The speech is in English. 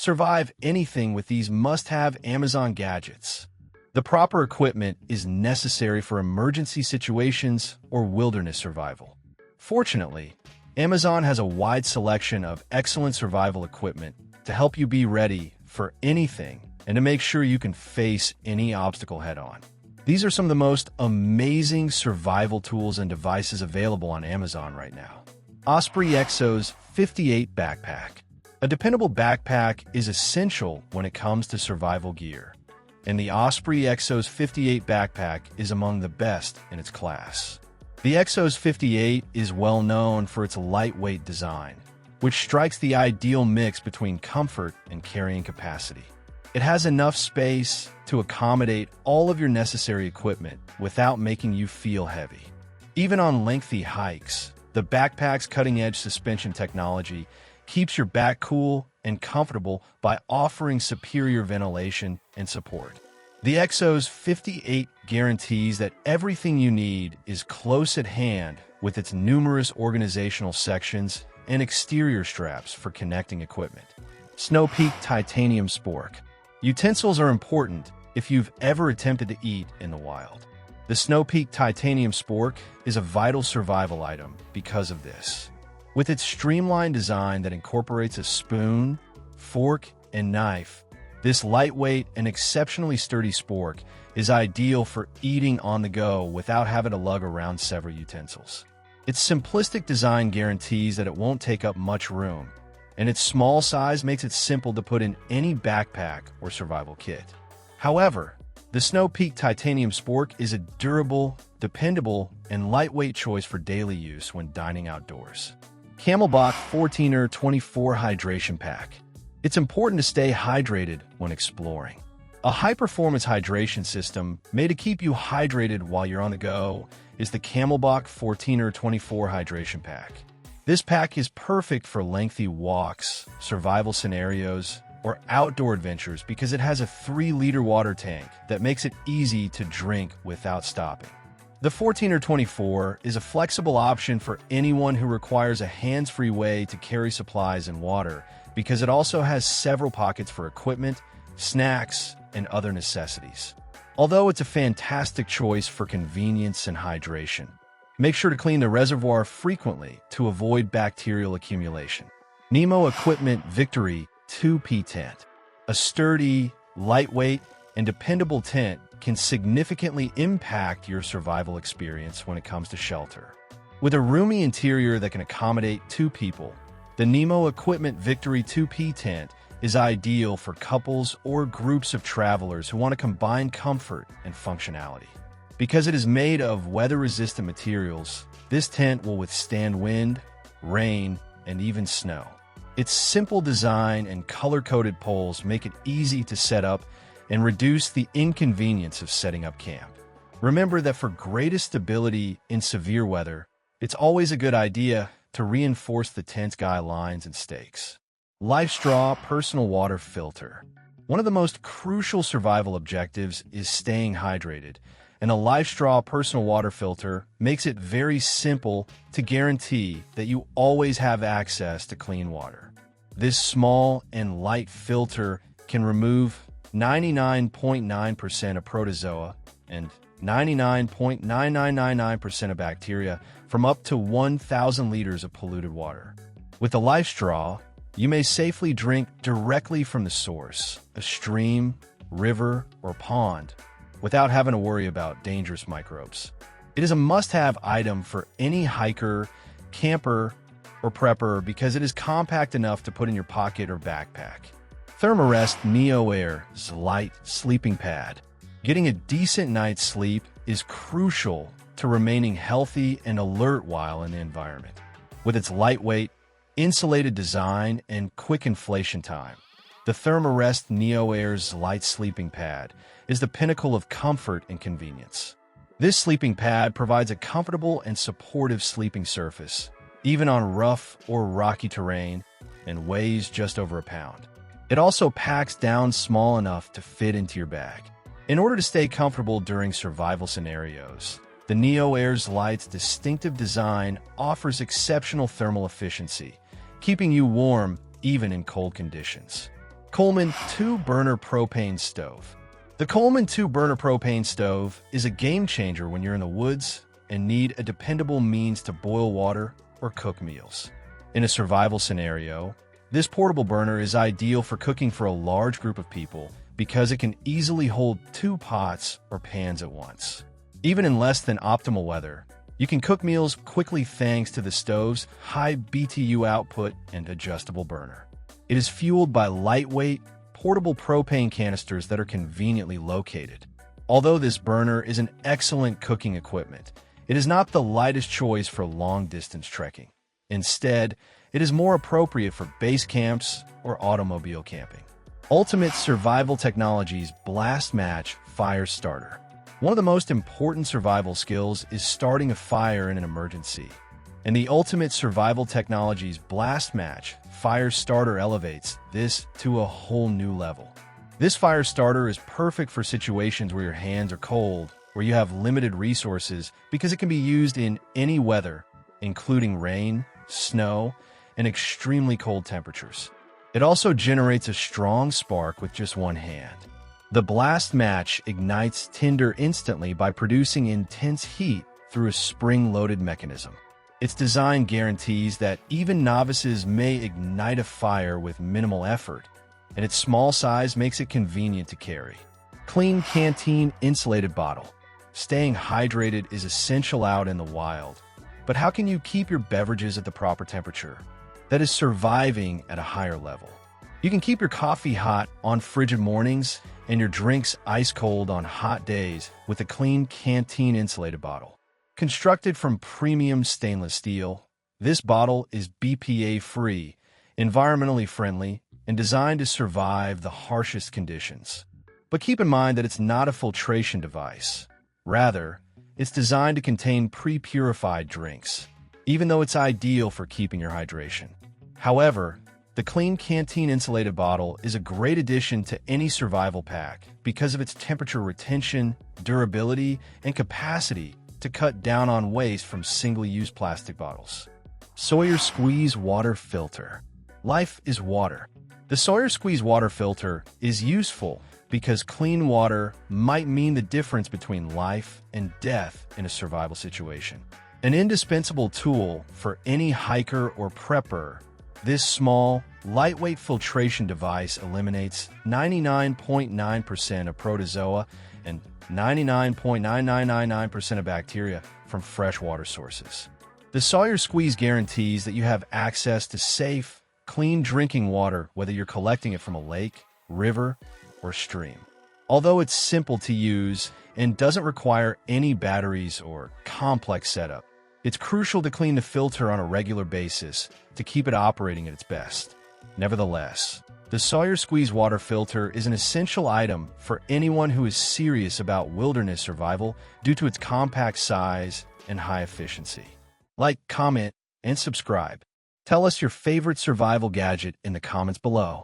Survive anything with these must-have Amazon gadgets. The proper equipment is necessary for emergency situations or wilderness survival. Fortunately, Amazon has a wide selection of excellent survival equipment to help you be ready for anything and to make sure you can face any obstacle head-on. These are some of the most amazing survival tools and devices available on Amazon right now. Osprey Exos 58 Backpack. A dependable backpack is essential when it comes to survival gear, and the Osprey Exos 58 backpack is among the best in its class. The Exos 58 is well known for its lightweight design, which strikes the ideal mix between comfort and carrying capacity. It has enough space to accommodate all of your necessary equipment without making you feel heavy. Even on lengthy hikes, the backpack's cutting-edge suspension technology keeps your back cool and comfortable by offering superior ventilation and support. The Exos 58 guarantees that everything you need is close at hand with its numerous organizational sections and exterior straps for connecting equipment. Snow Peak Titanium Spork. Utensils are important if you've ever attempted to eat in the wild. The Snow Peak Titanium Spork is a vital survival item because of this. With its streamlined design that incorporates a spoon, fork, and knife, this lightweight and exceptionally sturdy spork is ideal for eating on the go without having to lug around several utensils. Its simplistic design guarantees that it won't take up much room, and its small size makes it simple to put in any backpack or survival kit. However, the Snow Peak Titanium Spork is a durable, dependable, and lightweight choice for daily use when dining outdoors. Camelbak 14er 24 Hydration Pack. It's important to stay hydrated when exploring. A high-performance hydration system made to keep you hydrated while you're on the go is the Camelbak 14er 24 Hydration Pack. This pack is perfect for lengthy walks, survival scenarios, or outdoor adventures because it has a 3-liter water tank that makes it easy to drink without stopping. The 14er 24 is a flexible option for anyone who requires a hands-free way to carry supplies and water because it also has several pockets for equipment, snacks, and other necessities. Although it's a fantastic choice for convenience and hydration, make sure to clean the reservoir frequently to avoid bacterial accumulation. Nemo Equipment Victory 2P Tent. A sturdy, lightweight, and dependable tent can significantly impact your survival experience when it comes to shelter. With a roomy interior that can accommodate 2 people, the Nemo Equipment Victory 2P tent is ideal for couples or groups of travelers who want to combine comfort and functionality. Because it is made of weather-resistant materials, this tent will withstand wind, rain, and even snow. Its simple design and color-coded poles make it easy to set up and reduce the inconvenience of setting up camp. Remember that for greatest stability in severe weather, it's always a good idea to reinforce the tent's guy lines and stakes. LifeStraw Personal Water Filter. One of the most crucial survival objectives is staying hydrated, and a LifeStraw Personal Water Filter makes it very simple to guarantee that you always have access to clean water. This small and light filter can remove 99.9% of protozoa and 99.9999% of bacteria from up to 1,000 liters of polluted water. With the LifeStraw, you may safely drink directly from the source, a stream, river, or pond, without having to worry about dangerous microbes. It is a must-have item for any hiker, camper, or prepper because it is compact enough to put in your pocket or backpack. Thermarest Neo Air's light sleeping pad. Getting a decent night's sleep is crucial to remaining healthy and alert while in the environment. With its lightweight, insulated design and quick inflation time, the Thermarest Neo Air's light sleeping pad is the pinnacle of comfort and convenience. This sleeping pad provides a comfortable and supportive sleeping surface, even on rough or rocky terrain, and weighs just over a pound. It also packs down small enough to fit into your bag. In order to stay comfortable during survival scenarios, the Neo Air's light's distinctive design offers exceptional thermal efficiency, keeping you warm even in cold conditions. Coleman 2-burner propane stove. The Coleman 2-burner propane stove is a game changer when you're in the woods and need a dependable means to boil water or cook meals. In a survival scenario, this portable burner is ideal for cooking for a large group of people because it can easily hold 2 pots or pans at once. Even in less than optimal weather, you can cook meals quickly thanks to the stove's high BTU output and adjustable burner. It is fueled by lightweight, portable propane canisters that are conveniently located. Although this burner is an excellent cooking equipment, it is not the lightest choice for long-distance trekking. Instead, it is more appropriate for base camps or automobile camping. Ultimate Survival Technologies Blast Match Fire Starter. One of the most important survival skills is starting a fire in an emergency, and the Ultimate Survival Technologies Blast Match Fire Starter elevates this to a whole new level. This fire starter is perfect for situations where your hands are cold, where you have limited resources, because it can be used in any weather, including rain, snow, and extremely cold temperatures. It also generates a strong spark with just one hand. The blast match ignites tinder instantly by producing intense heat through a spring-loaded mechanism. Its design guarantees that even novices may ignite a fire with minimal effort, and its small size makes it convenient to carry. Clean Canteen Insulated Bottle. Staying hydrated is essential out in the wild, but how can you keep your beverages at the proper temperature that is surviving at a higher level? You can keep your coffee hot on frigid mornings and your drinks ice cold on hot days with a Clean Canteen Insulated Bottle. Constructed from premium stainless steel, this bottle is BPA-free, environmentally friendly, and designed to survive the harshest conditions. But keep in mind that it's not a filtration device. Rather, it's designed to contain pre-purified drinks, even though it's ideal for keeping your hydration. However, the Clean Canteen Insulated Bottle is a great addition to any survival pack because of its temperature retention, durability, and capacity to cut down on waste from single-use plastic bottles. Sawyer Squeeze Water Filter. Life is water. The Sawyer Squeeze Water Filter is useful because clean water might mean the difference between life and death in a survival situation. An indispensable tool for any hiker or prepper, this small, lightweight filtration device eliminates 99.9% of protozoa and 99.9999% of bacteria from freshwater sources. The Sawyer Squeeze guarantees that you have access to safe, clean drinking water whether you're collecting it from a lake, river, or stream. Although it's simple to use and doesn't require any batteries or complex setup, it's crucial to clean the filter on a regular basis to keep it operating at its best. Nevertheless, the Sawyer Squeeze Water Filter is an essential item for anyone who is serious about wilderness survival due to its compact size and high efficiency. Like, comment, and subscribe. Tell us your favorite survival gadget in the comments below.